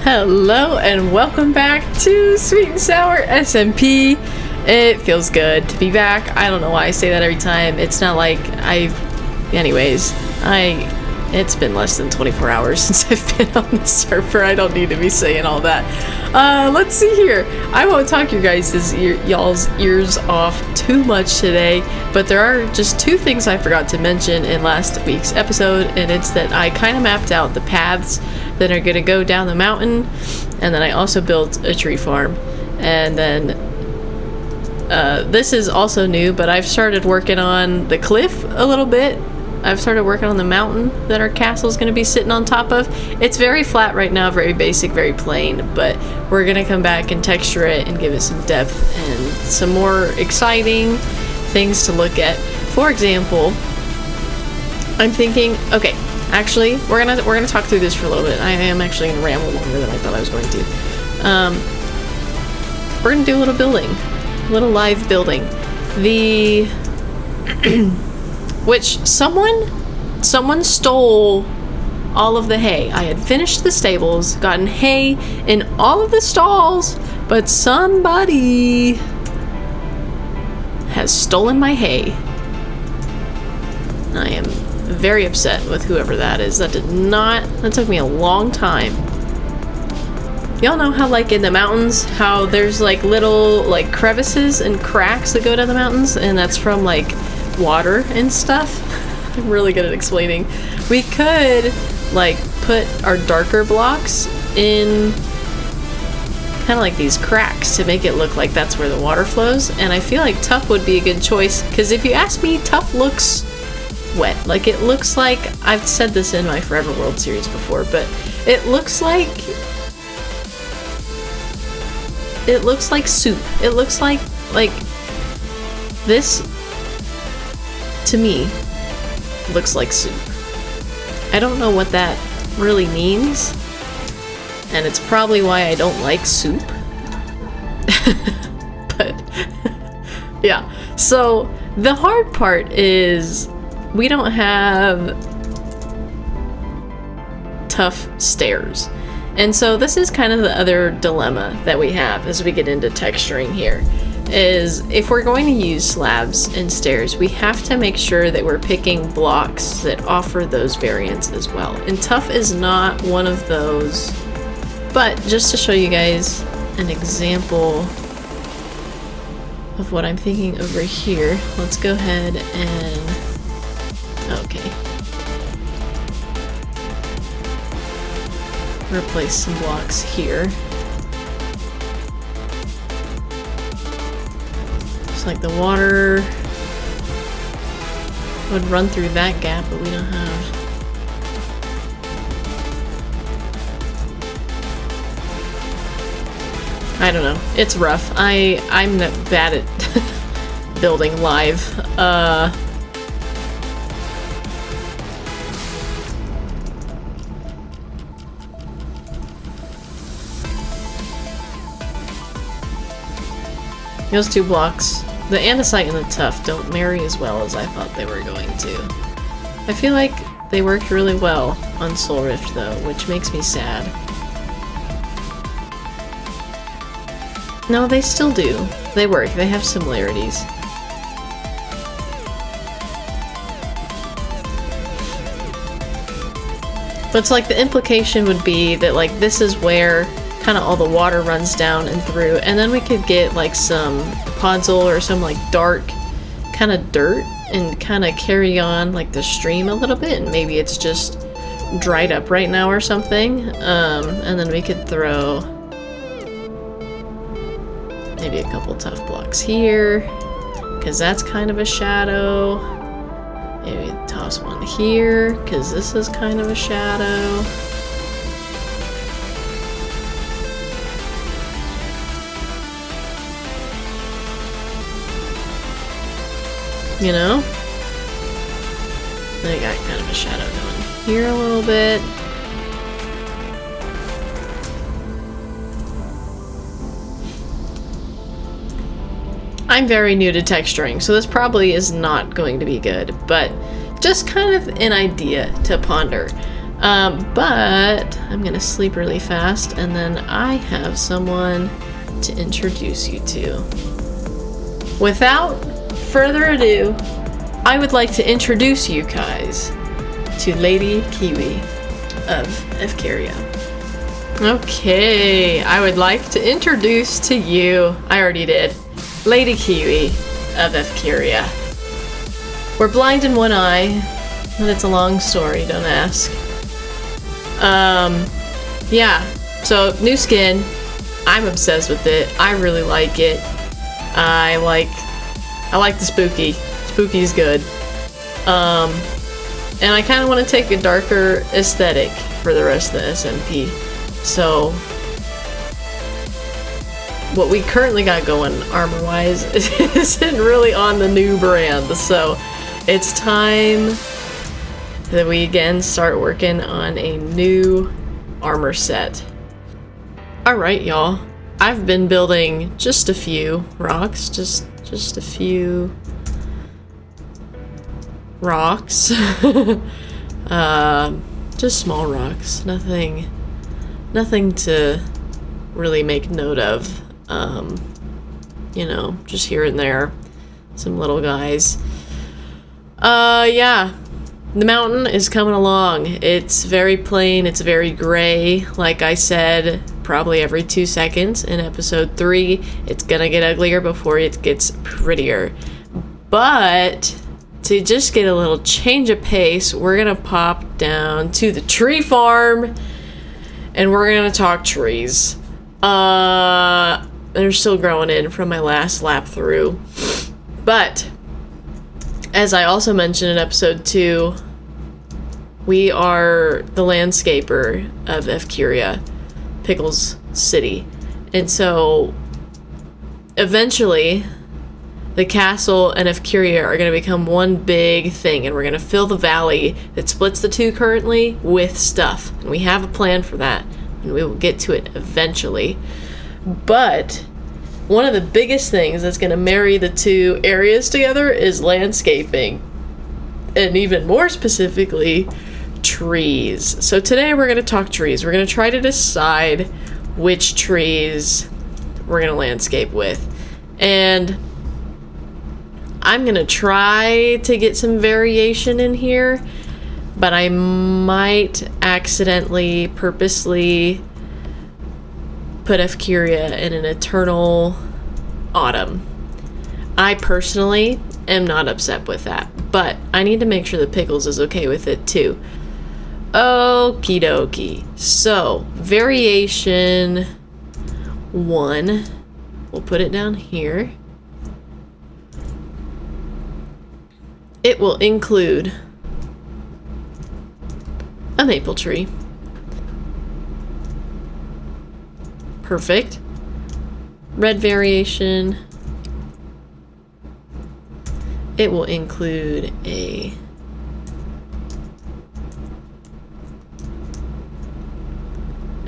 Hello and welcome back to Sweet and Sour SMP. It feels good to be back. I don't know why I say that every time. It's not like it's been less than 24 hours since I've been on the server. I don't need to be saying all that. Let's see here. I won't talk you guys' y'all's ears off too much today, but there are just two things I forgot to mention in last week's episode, and it's that I kind of mapped out the paths that are going to go down the mountain, and then I also built a tree farm. And then this is also new, but I've started working on the cliff a little bit. I've started working on the mountain that our castle is going to be sitting on top of. It's very flat right now, very basic, very plain, but we're going to come back and texture it and give it some depth and some more exciting things to look at. For example, I'm thinking, okay, actually, we're gonna talk through this for a little bit. I am actually gonna ramble longer than I thought I was going to. We're gonna do a little building, a little live building. Which someone stole all of the hay. I had finished the stables, gotten hay in all of the stalls, but somebody has stolen my hay. I am very upset with whoever that is. That took me a long time. Y'all know how, like, in the mountains, how there's like little like crevices and cracks that go down the mountains, and that's from like water and stuff? I'm really good at explaining. We could like put our darker blocks in kind of like these cracks to make it look like that's where the water flows, and I feel like tuff would be a good choice, because if you ask me, tuff looks wet. Like, it looks like, I've said this in my Forever World series before, but it looks like soup. It looks like this, to me, looks like soup. I don't know what that really means, and it's probably why I don't like soup. But yeah, so the hard part is we don't have tough stairs. And so this is kind of the other dilemma that we have as we get into texturing here, is if we're going to use slabs and stairs, we have to make sure that we're picking blocks that offer those variants as well. And tough is not one of those. But just to show you guys an example of what I'm thinking over here, let's go ahead and okay. Replace some blocks here. It's like the water would run through that gap, but we don't have. I don't know. It's rough. I'm not bad at building live. Those two blocks, the andesite and the tuff, don't marry as well as I thought they were going to. I feel like they worked really well on Soul Rift though, which makes me sad. No, they still do. They work. They have similarities. But it's like the implication would be that like this is where kind of all the water runs down and through, and then we could get like some podzol or some like dark kind of dirt and kind of carry on like the stream a little bit, and maybe it's just dried up right now or something, and then we could throw maybe a couple tough blocks here because that's kind of a shadow. Maybe toss one here because this is kind of a shadow. You know? Then I got kind of a shadow going here a little bit. I'm very new to texturing, so this probably is not going to be good, but just kind of an idea to ponder. But I'm gonna sleep really fast, and then I have someone to introduce you to. Without further ado, I would like to introduce you guys to Lady Kiwi of Efkaria. Okay, I would like to introduce to you, I already did, Lady Kiwi of Efkaria. We're blind in one eye, but it's a long story, don't ask. Yeah, so new skin. I'm obsessed with it. I really like it. I like the spooky. Spooky's good. And I kind of want to take a darker aesthetic for the rest of the SMP. So what we currently got going armor-wise isn't really on the new brand. So it's time that we again start working on a new armor set. Alright, y'all. I've been building just a few rocks, just a few rocks. Just small rocks, nothing to really make note of. You know, just here and there, some little guys. Yeah. The mountain is coming along. It's very plain, it's very gray. Like I said, probably every 2 seconds in episode 3, it's gonna get uglier before it gets prettier. But to just get a little change of pace, we're gonna pop down to the tree farm and we're gonna talk trees. They're still growing in from my last lap through. But as I also mentioned in episode 2, we are the landscaper of Efkaria, Pickles City. And so eventually the castle and Efkaria are going to become one big thing, and we're going to fill the valley that splits the two currently with stuff. And we have a plan for that, and we will get to it eventually. But one of the biggest things that's going to marry the two areas together is landscaping. And even more specifically, trees. So today we're going to talk trees. We're going to try to decide which trees we're going to landscape with. And I'm going to try to get some variation in here, but I might accidentally, purposely put Efkaria in an eternal autumn. I personally am not upset with that, but I need to make sure that Pickles is okay with it too. Okie dokie. So, variation 1, we'll put it down here. It will include a maple tree. Perfect. Red variation. It will include a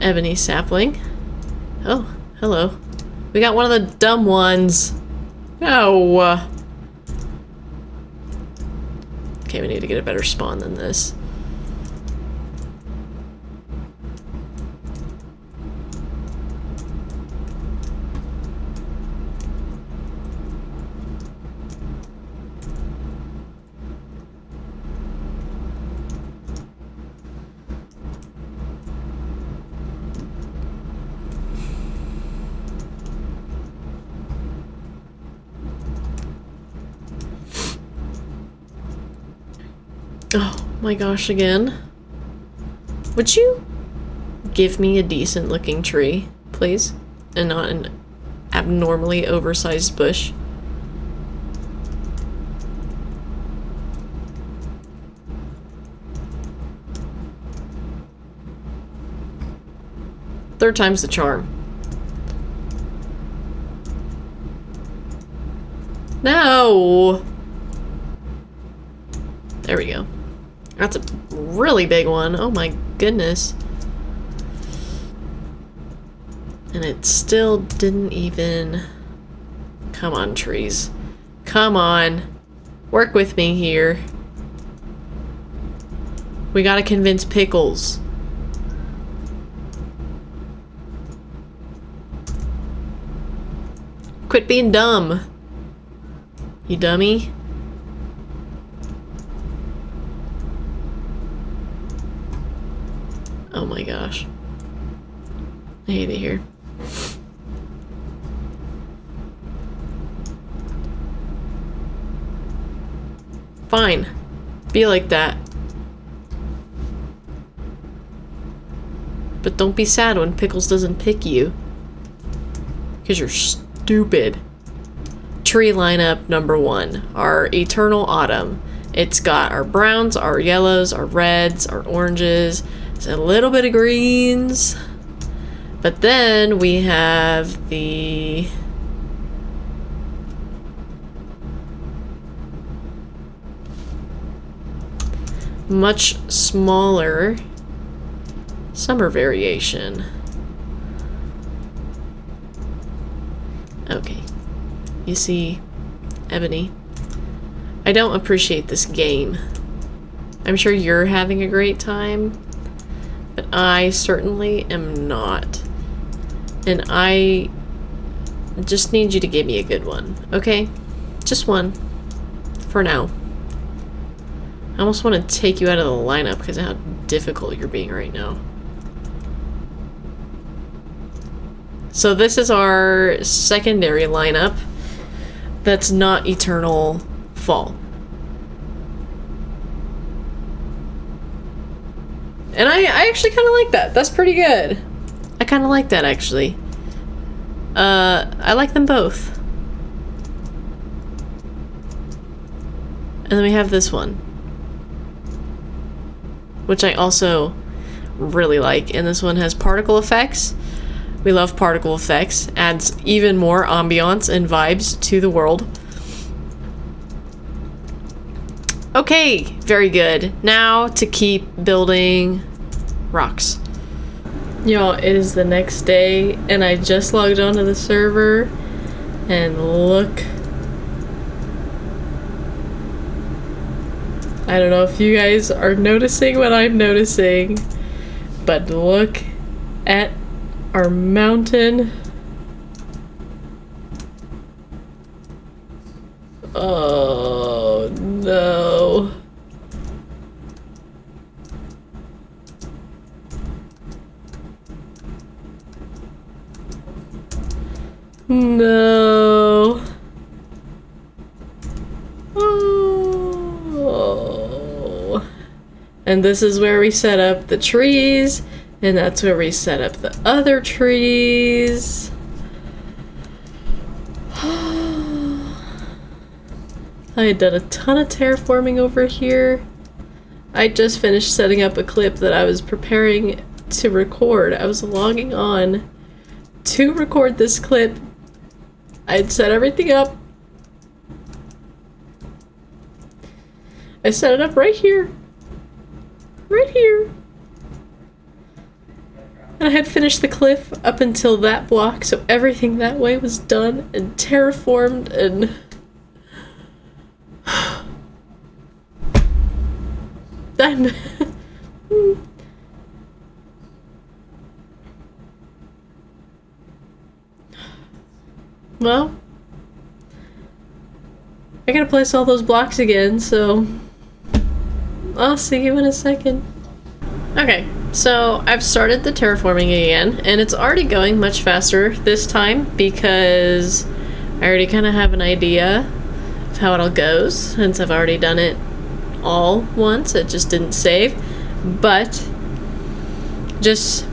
ebony sapling. Oh, hello. We got one of the dumb ones. No. Okay, we need to get a better spawn than this. Oh my gosh, again. Would you give me a decent looking tree, please? And not an abnormally oversized bush? Third time's the charm. No! There we go. That's a really big one. Oh my goodness. And it still didn't even... Come on, trees. Come on. Work with me here. We gotta convince Pickles. Quit being dumb. You dummy. Oh my gosh. I hate it here. Fine. Be like that. But don't be sad when Pickles doesn't pick you. Because you're stupid. Tree lineup number 1. Our Eternal Autumn. It's got our browns, our yellows, our reds, our oranges, a little bit of greens. But then we have the much smaller summer variation. Okay. You see, Ebony, I don't appreciate this game. I'm sure you're having a great time, but I certainly am not. And I just need you to give me a good one, okay? Just one. For now. I almost want to take you out of the lineup because of how difficult you're being right now. So this is our secondary lineup that's not Eternal Fall. And I actually kind of like that. That's pretty good. I kind of like that, actually. I like them both. And then we have this one, which I also really like. And this one has particle effects. We love particle effects. Adds even more ambiance and vibes to the world. Okay, very good. Now to keep building rocks. Y'all, it is the next day, and I just logged onto the server, and look. I don't know if you guys are noticing what I'm noticing, but look at our mountain. Oh no. No. Oh. And this is where we set up the trees, and that's where we set up the other trees. I had done a ton of terraforming over here. I just finished setting up a clip that I was preparing to record. I was logging on to record this clip. I'd set everything up. I set it up right here. Right here. And I had finished the cliff up until that block, so everything that way was done and terraformed and... I'm... Well, I gotta place all those blocks again, so I'll see you in a second. Okay, so I've started the terraforming again, and it's already going much faster this time because I already kind of have an idea of how it all goes, since I've already done it all once. It just didn't save, but just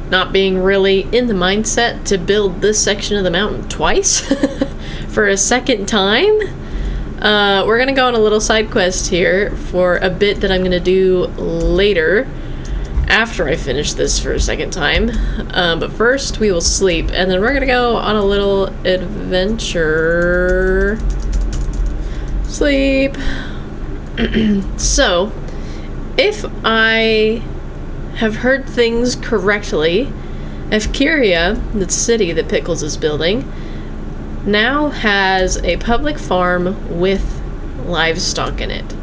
not being really in the mindset to build this section of the mountain twice for a second time. We're gonna go on a little side quest here for a bit that I'm gonna do later after I finish this for a second time. But first we will sleep, and then we're gonna go on a little adventure. Sleep. So, if I have heard things correctly, Efkiria, the city that Pickles is building, now has a public farm with livestock in it.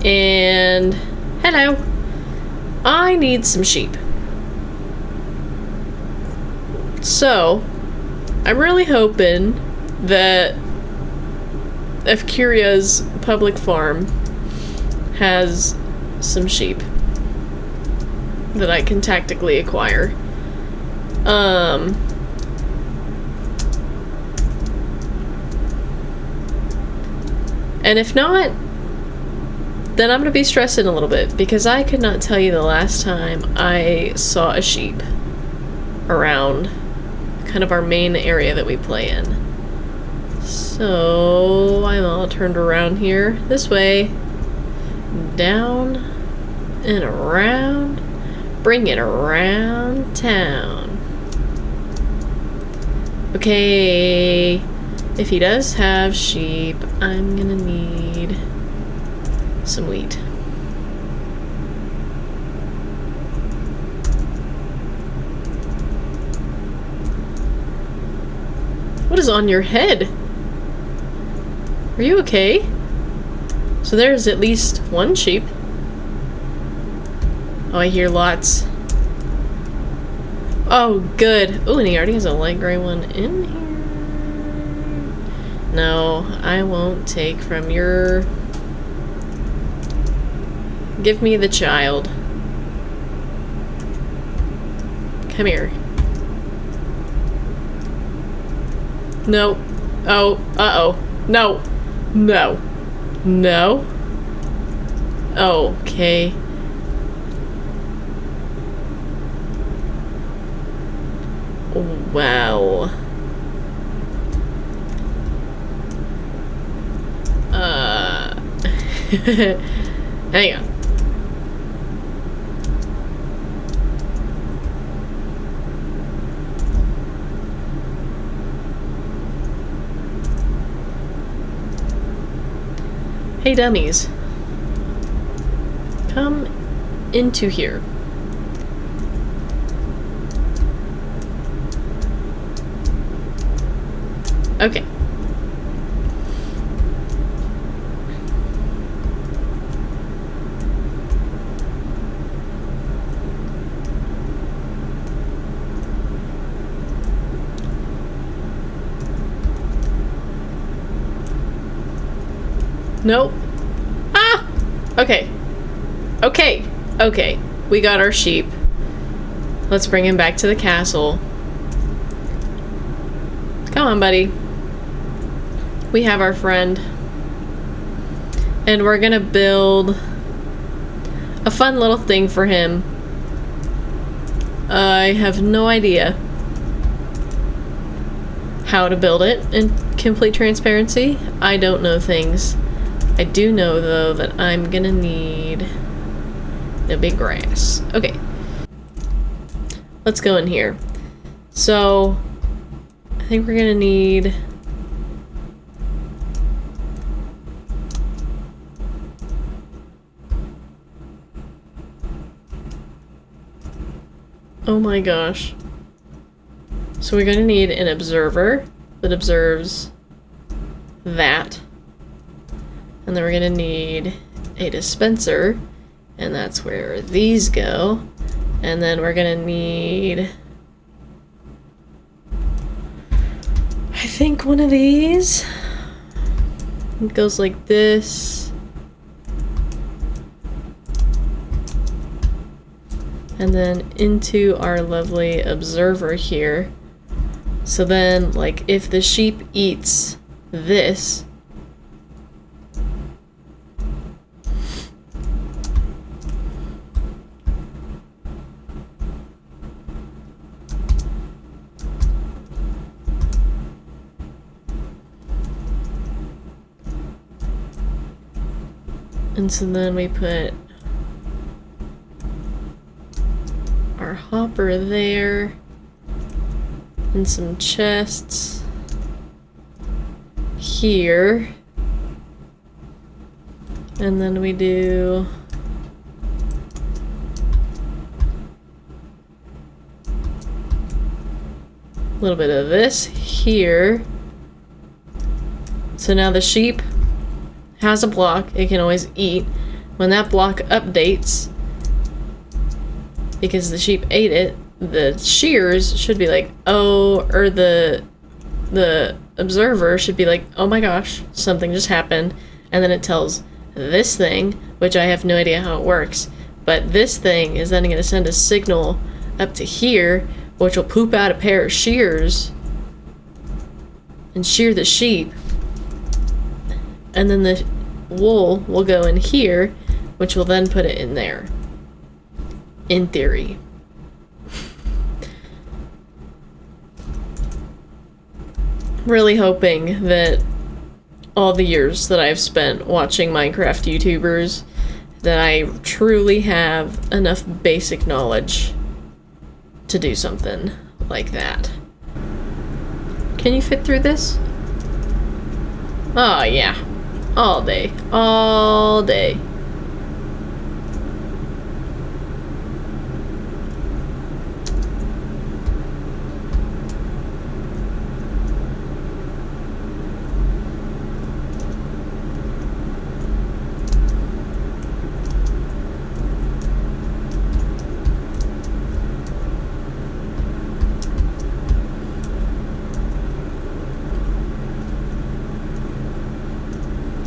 And hello. I need some sheep. So, I'm really hoping that if Kyria's public farm has some sheep that I can tactically acquire. And if not, then I'm gonna be stressing a little bit, because I could not tell you the last time I saw a sheep around kind of our main area that we play in. So I'm all turned around here. This way. Down and around. Bring it around town. Okay. If he does have sheep, I'm gonna need some wheat. What is on your head? Are you okay? So there's at least one sheep. Oh, I hear lots. Oh, good. Oh, and he already has a light gray one in here. No, I won't take from your... Give me the child. Come here. No. Oh, uh-oh. No. No. No. Okay. Wow. Hang on. Hey dummies, come into here. Okay. Nope. Ah! Okay. Okay. Okay. We got our sheep. Let's bring him back to the castle. Come on, buddy. We have our friend. And we're gonna build a fun little thing for him. I have no idea how to build it in complete transparency. I don't know things. I do know, though, that I'm gonna need the big grass. Okay. Let's go in here. So, I think we're gonna need... Oh my gosh. So we're gonna need an observer that observes that. And then we're gonna need a dispenser, and that's where these go. And then we're gonna need, I think, one of these. It goes like this. And then into our lovely observer here. So then, like, if the sheep eats this, and so then we put our hopper there, and some chests here, and then we do a little bit of this here. So now the sheep has a block it can always eat, when that block updates, because the sheep ate it, the shears should be like, oh, or the observer should be like, oh my gosh, something just happened, and then it tells this thing, which I have no idea how it works, but this thing is then going to send a signal up to here, which will poop out a pair of shears and shear the sheep, and then the wool will go in here, which will then put it in there, in theory. Really hoping that all the years that I've spent watching Minecraft YouTubers, that I truly have enough basic knowledge to do something like that. Can you fit through this? Oh yeah, all day, all day.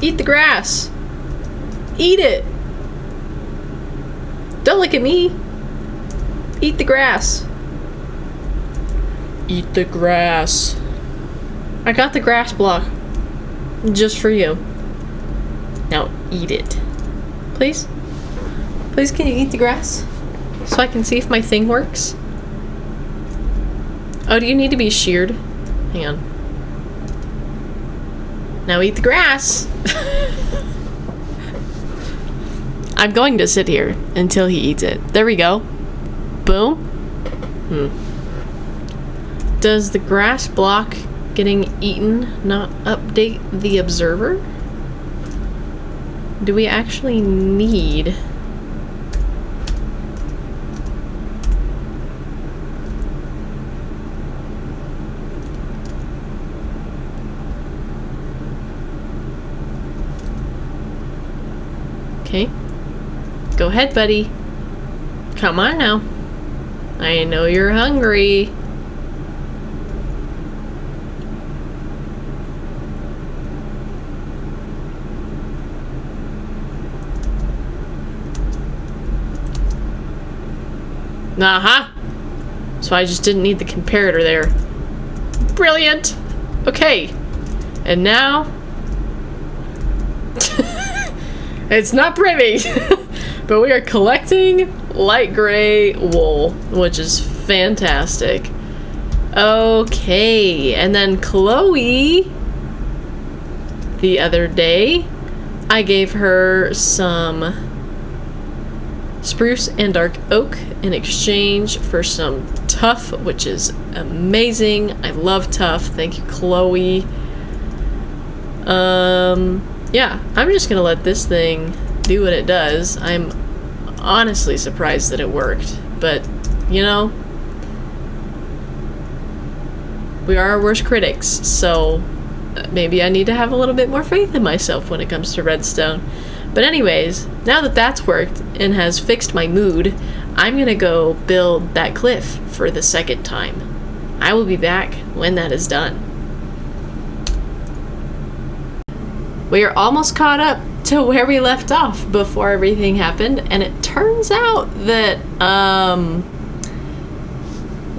Eat the grass. Eat it. Don't look at me. Eat the grass. Eat the grass. I got the grass block just for you. Now eat it. Please? Please, can you eat the grass? So I can see if my thing works? Oh, do you need to be sheared? Hang on. Now eat the grass. I'm going to sit here until he eats it. There we go. Boom. Does the grass block getting eaten not update the observer? Do we actually need... Okay. Go ahead, buddy. Come on now. I know you're hungry. Uh-huh. So I just didn't need the comparator there. Brilliant. Okay. And now... It's not pretty, but we are collecting light gray wool, which is fantastic. Okay, and then Chloe, the other day, I gave her some spruce and dark oak in exchange for some tuff, which is amazing. I love tuff. Thank you, Chloe. Yeah, I'm just gonna let this thing do what it does. I'm honestly surprised that it worked, but, you know, we are our worst critics, so maybe I need to have a little bit more faith in myself when it comes to redstone. But anyways, now that that's worked and has fixed my mood, I'm gonna go build that cliff for the second time. I will be back when that is done. We are almost caught up to where we left off before everything happened, and it turns out that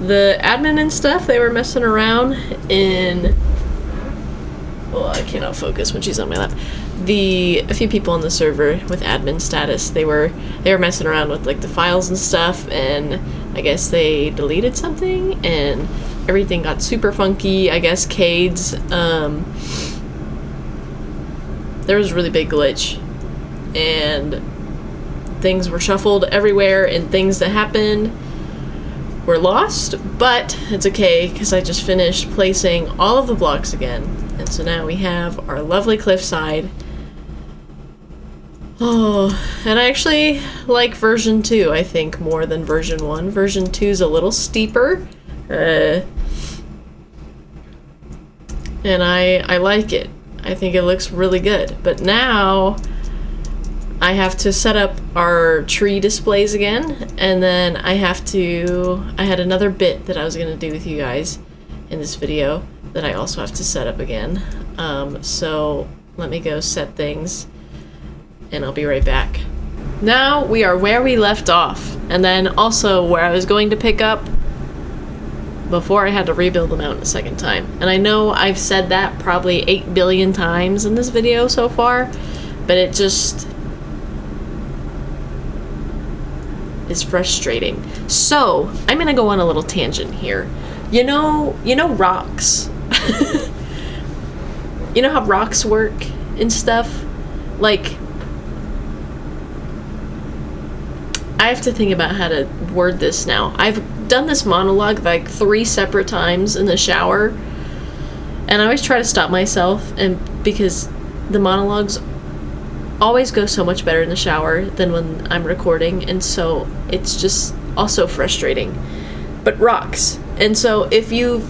the admin and stuff, they were messing around in... Oh, I cannot focus when she's on my lap. A few people on the server with admin status, they were messing around with like the files and stuff, and I guess they deleted something and everything got super funky. I guess Cade's there was a really big glitch, and things were shuffled everywhere, and things that happened were lost, but it's okay, because I just finished placing all of the blocks again, and so now we have our lovely cliffside. Oh, and I actually like version 2, I think, more than version 1. Version 2 is a little steeper, and I like it. I think it looks really good. But now, I have to set up our tree displays again, and then I had another bit that I was going to do with you guys in this video that I also have to set up again. So let me go set things, and I'll be right back. Now we are where we left off, and then also where I was going to pick up before I had to rebuild the mountain a second time. And I know I've said that probably 8 billion times in this video so far, but it just is frustrating. So I'm gonna go on a little tangent here. You know rocks. You know how rocks work and stuff? Like, I have to think about how to word this now. I've done this monologue like 3 separate times in the shower, and I always try to stop myself, and because the monologues always go so much better in the shower than when I'm recording, and so it's just also frustrating. But rocks. And so if you've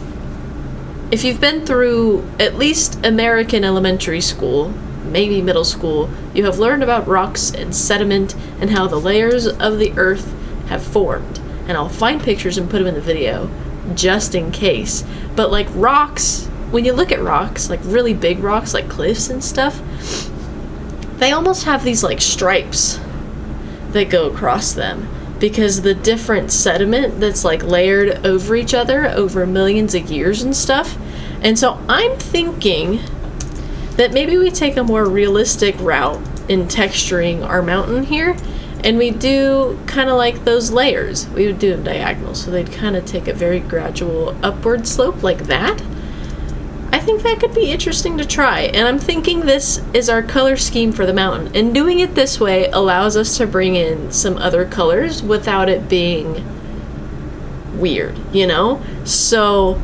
been through at least American elementary school, maybe middle school, you have learned about rocks and sediment and how the layers of the earth have formed. And I'll find pictures and put them in the video just in case. But like rocks, when you look at rocks, like really big rocks, like cliffs and stuff, they almost have these like stripes that go across them because the different sediment that's like layered over each other over millions of years and stuff. And so I'm thinking that maybe we take a more realistic route in texturing our mountain here, and we do kind of like those layers. We would do them diagonal, so they'd kind of take a very gradual upward slope like that. I think that could be interesting to try, and I'm thinking this is our color scheme for the mountain, and doing it this way allows us to bring in some other colors without it being weird, you know? So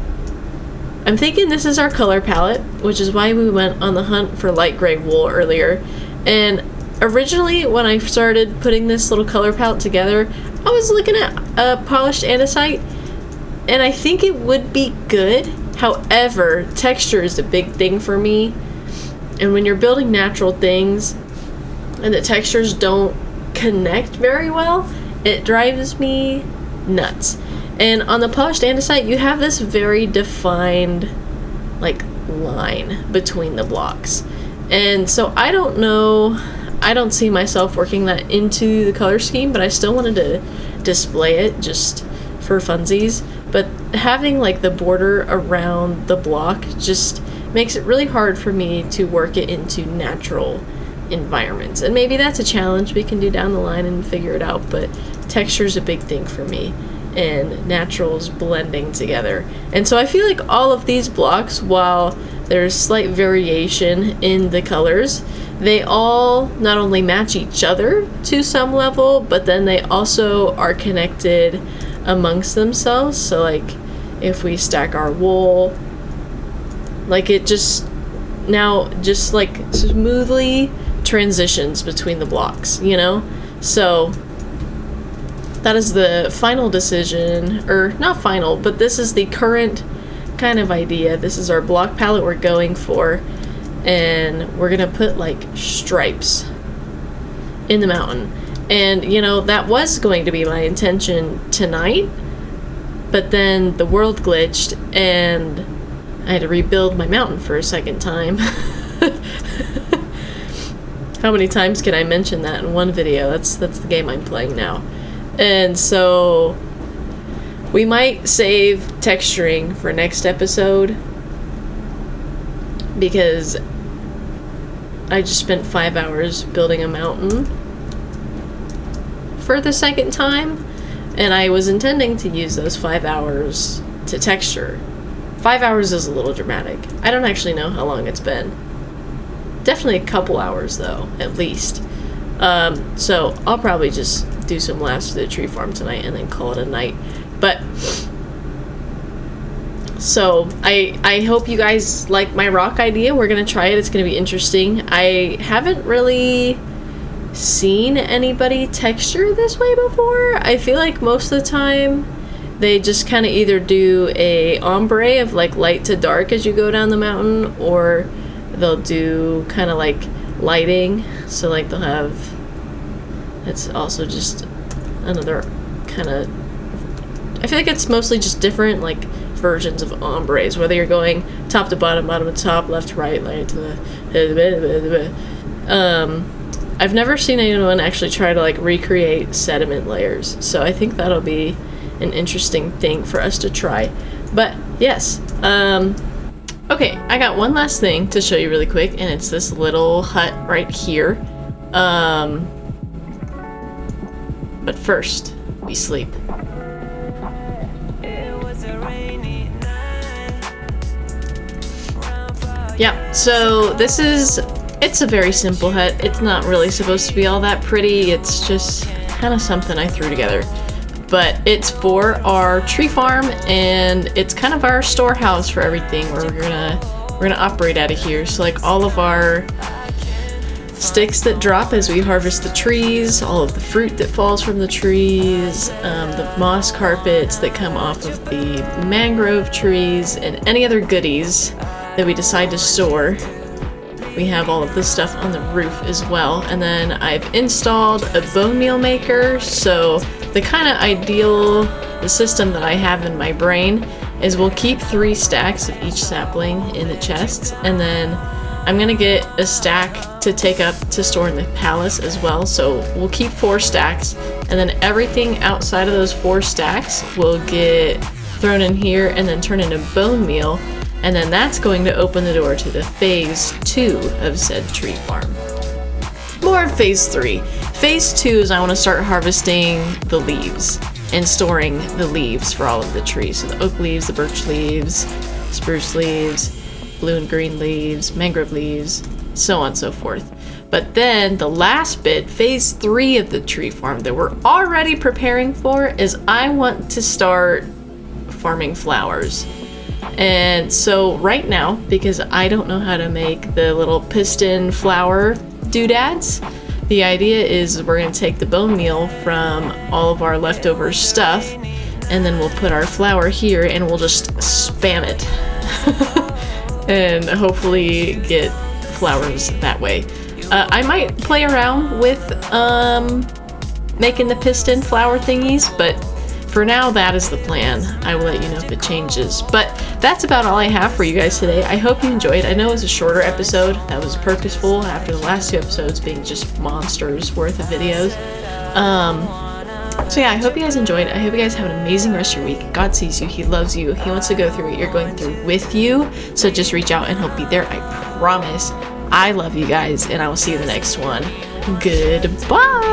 I'm thinking this is our color palette, which is why we went on the hunt for light gray wool earlier. And originally, when I started putting this little color palette together, I was looking at polished andesite, and I think it would be good. However, texture is a big thing for me, and when you're building natural things and the textures don't connect very well, it drives me nuts. And on the polished andesite, you have this very defined like line between the blocks, and so I don't know, I don't see myself working that into the color scheme, but I still wanted to display it just for funsies. But having like the border around the block just makes it really hard for me to work it into natural environments. And maybe that's a challenge we can do down the line and figure it out, but texture's a big thing for me, and naturals blending together. And so I feel like all of these blocks, while there's slight variation in the colors, they all not only match each other to some level, but then they also are connected amongst themselves. So like if we stack our wool, like it just like smoothly transitions between the blocks, you know? So that is the final decision, or not final, but this is the current kind of idea. This is our block palette we're going for, and we're gonna put like stripes in the mountain. And you know, that was going to be my intention tonight, but then the world glitched and I had to rebuild my mountain for a second time. How many times can I mention that in one video? That's the game I'm playing now. And so we might save texturing for next episode, because I just spent 5 hours building a mountain for the second time, and I was intending to use those 5 hours to texture. 5 hours is a little dramatic. I don't actually know how long it's been. Definitely a couple hours though, at least. So I'll probably just do some laps to the tree farm tonight and then call it a night. But so I hope you guys like my rock idea. We're gonna try it. It's gonna be interesting. I haven't really seen anybody texture this way before. I feel like most of the time they just kind of either do a ombre of like light to dark as you go down the mountain, or they'll do kind of like lighting. So like they'll have It's also just another kind of, I feel like it's mostly just different like versions of ombres, whether you're going top to bottom, bottom to top, left to right, right to the I've never seen anyone actually try to like recreate sediment layers, so I think that'll be an interesting thing for us to try. But yes, okay, I got one last thing to show you really quick, and it's this little hut right here. But first, we sleep. Yeah, so it's a very simple hut. It's not really supposed to be all that pretty. It's just kind of something I threw together. But it's for our tree farm, and it's kind of our storehouse for everything where we're gonna operate out of here. So like all of our sticks that drop as we harvest the trees, all of the fruit that falls from the trees, the moss carpets that come off of the mangrove trees, and any other goodies that we decide to store. We have all of this stuff on the roof as well. And then I've installed a bone meal maker. So the kind of the system that I have in my brain is we'll keep 3 stacks of each sapling in the chests, and then I'm gonna get a stack to take up to store in the palace as well. So we'll keep 4 stacks, and then everything outside of those 4 stacks will get thrown in here and then turn into bone meal. And then that's going to open the door to the phase 2 of said tree farm. More of phase 3. Phase 2 is I want to start harvesting the leaves and storing the leaves for all of the trees. So the oak leaves, the birch leaves, spruce leaves, blue and green leaves, mangrove leaves, so on and so forth. But then the last bit, phase 3 of the tree farm that we're already preparing for, is I want to start farming flowers. And so right now, because I don't know how to make the little piston flower doodads, the idea is we're going to take the bone meal from all of our leftover stuff, and then we'll put our flour here and we'll just spam it and hopefully get flowers that way. I might play around with making the piston flower thingies, but for now, that is the plan. I will let you know if it changes. But that's about all I have for you guys today. I hope you enjoyed. I know it was a shorter episode. That was purposeful after the last 2 episodes being just monsters worth of videos. So yeah, I hope you guys enjoyed. I hope you guys have an amazing rest of your week. God sees you. He loves you. He wants to go through what you're going through with you. So just reach out and he'll be there. I promise. I love you guys, and I will see you in the next one. Goodbye.